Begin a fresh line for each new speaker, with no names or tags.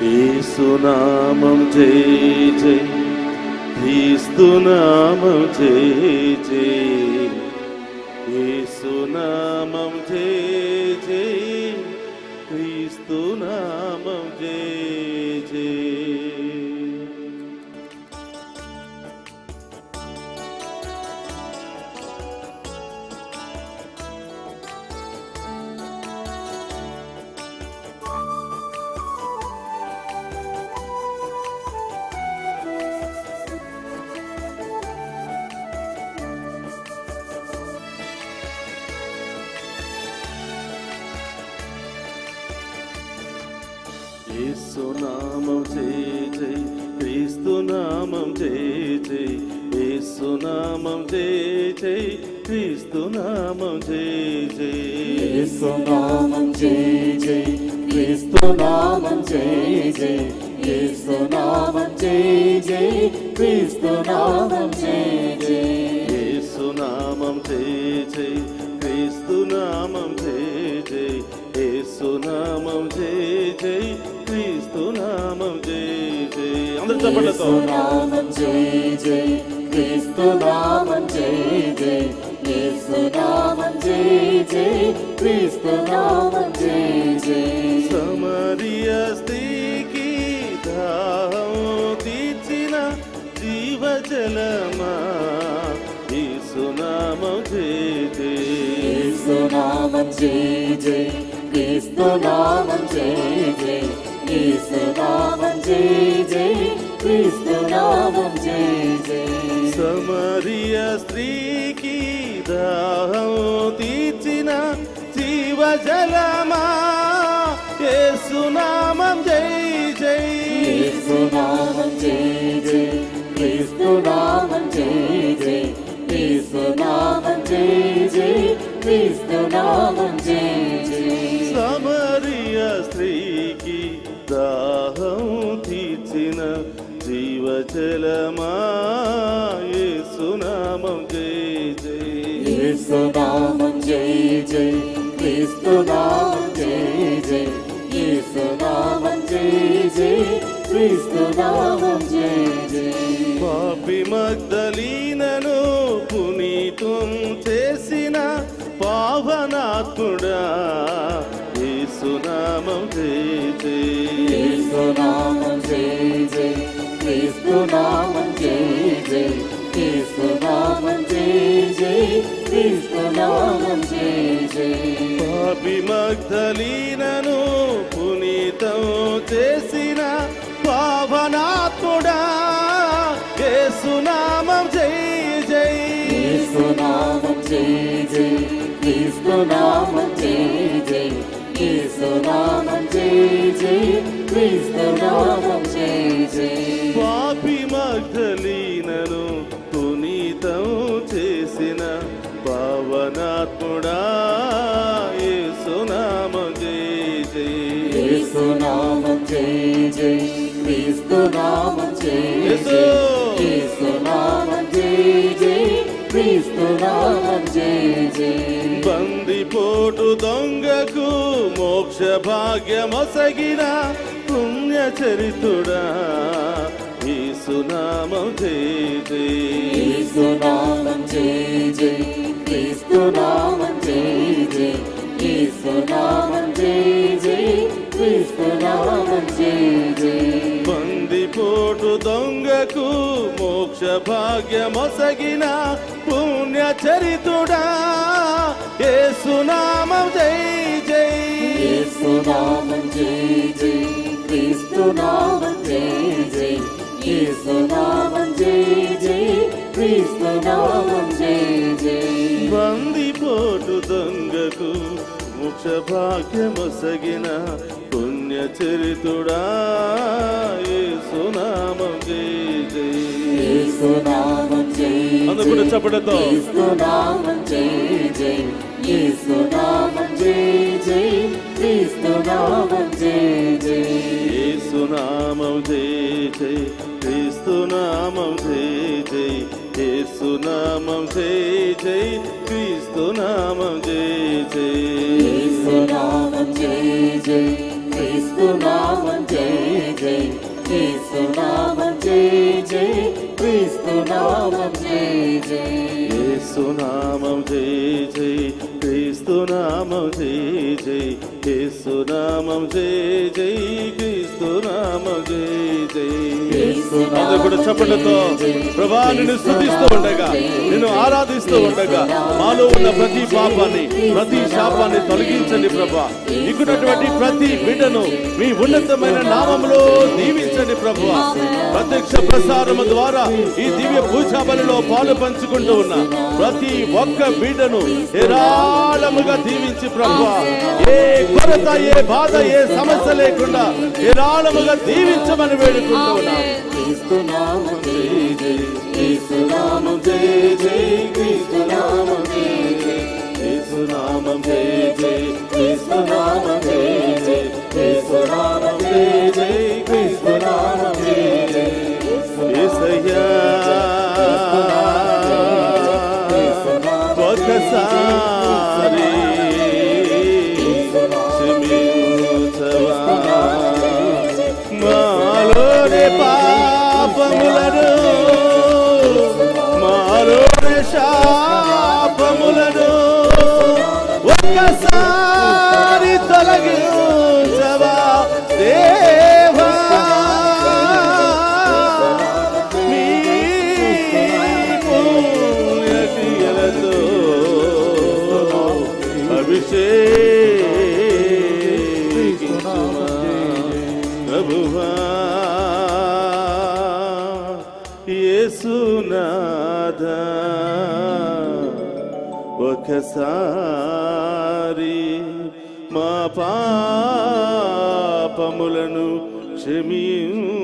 యేసునామం జయ జయ, క్రీస్తునామం జయ జయ, యేసునామం జయ జయ, క్రీస్తునామం జయ జయ. యేసునామం జయ జయ, క్రీస్తునామం జయ జయ, యేసునామం జయ జయ, క్రీస్తునామం జయ జయ,
యేసునామం జయ జయ, క్రీస్తునామం జయ జయ, యేసునామం జయ జయ, క్రీస్తునామం జయ జయ,
యేసునామం జయ జయ, క్రీస్తునామం జయ జయ, యేసునామం జయ జయ, క్రీస్తునామం జయ జయ. అందరూ చప్పట్లతో
యేసునామం జయ జయ, క్రీస్తునామం జయ జయ, యేసునామం జయ జయ, క్రీస్తునామం జయ జయ.
సమరయ స్త్రీకి దాహం తీర్చిన జీవజలమా, యేసునామం జయ జయ,
యేసునామం జయ జయ, క్రీస్తునామం జయ జయ, యేసునామం జయ జయ, క్రీస్తునామం జయ జయ.
సమరయ స్త్రీకి దాహం తీర్చిన జీవజలమా, యేసునామం జయ జయ,
యేసునామం జయ జయ, క్రీస్తునామం జయ జయ, యేసునామం జయ జయ, క్రీస్తునామం జయ జయ.
సమరయ స్త్రీకి దాహం తీర్చిన జీవజలమా, యేసునామం జయ జయ,
యేసునామం జయ జయ, క్రీస్తునామం జయ జయ, యేసునామం జయ జయ, క్రీస్తునామం జయ జయ.
పాపి మగ్దలీనను పునీతం చేసిన పావనాత్ముడా, యేసునామం జయ జయ,
యేసునామం జయ జయ, క్రీస్తునామం జయ జయ, యేసునామం జయ జయ, క్రీస్తునామం జయ జయ.
పాపి మగ్దలీనను పునీతం చేసిన పావనాత్ముడా, యేసునామం జయ జయ,
యేసునామం జయ జయ, క్రీస్తునామం జయ జయ, యేసునామం జయ జయ, క్రీస్తునామం జయ జయ.
పాపి మగ్దలీనను పునీతం చేసిన పావనాత్ముడా, యేసునామం జయ జయ,
యేసునామం జయ జయ, క్రీస్తునామం జయ జయ, యేసునామం జయ జయ, క్రీస్తునామం జయ జయ.
బందిపోటు దొంగకు మోక్ష భాగ్యమొసగిన పుణ్యచరితుడా, యేసునామం జయ జయ,
యేసునామం జయ జయ, క్రీస్తునామం జయ జయ, యేసునామం జయ జయ, క్రీస్తునామం జయ జయ.
బందిపోటు దొంగకు మోక్ష భాగ్యమొసగిన పుణ్యచరితుడా, యేసునామం జయ జయ,
యేసునామం జయ జయ, క్రీస్తునామం జయ జయ, యేసునామం జయ జయ, క్రీస్తునామం జయ జయ.
బందిపోటు దొంగకు మోక్ష భాగ్యమొసగిన పుణ్యచరితుడా, యేసునామం జయ జయ,
యేసునామం జయ
అందరూ
జయ,
చప్పట్లతో
క్రీస్తునామం జయ జయ, యేసునామం జయ జయ, క్రీస్తునామం జయ జయ.
యేసునామం జయ జయ, క్రీస్తునామం జయ జయ, యేసునామం జయ జయ, క్రీస్తునామం జయ జయ,
యేసునామం జయ జయ, క్రీస్తునామం జయ
నామం జై జై యేసు నామం జై జై క్రీస్తు నామం జై జై. అందరూ కూడా చప్పట్లతో ప్రభువా నిన్ను స్తుతిస్తూ ఉండగా, నిన్ను ఆరాధిస్తూ ఉండగా మాలో ఉన్న ప్రతి పాపాన్ని, ప్రతి శాపాన్ని తొలగించండి ప్రభువా. ఇక్కడటువంటి ప్రతి బిడ్డను మీ ఉన్నతమైన నామములో దీవించండి ప్రభువా. ప్రత్యక్ష ప్రసారము ద్వారా ఈ దివ్య పూజా బలిలో పాలు పంచుకుంటూ ఉన్న ప్రతి ఒక్క బిడ్డను ఏరాళముగా దీవించి ప్రభువా, ఏ కొరత, ఏ బాధ, ఏ సమస్య లేకుండా ఏరాళముగా దీవించమని వేడుకుంటూ ఉన్నాం.
క్రీస్తు నామం జై జై యేసు నామం జై జై క్రీస్తు నామం జై జై యేసు నామం జై జై క్రీస్తు నామం జై జై యేసు నామం జై జై క్రీస్తు నామం జై జై.
యేసయ్యా ఒక్కసారి క్షమించవా మాలోని పాపములను, మాలోని శాపములను ఒక్కసారి తొలగించవా దేవా. మీ పుణ్యక్రియలతో అభిషేకించుమా ప్రభువా. యేసునాథా ఒకసారి మా పాపములను క్షమించుము.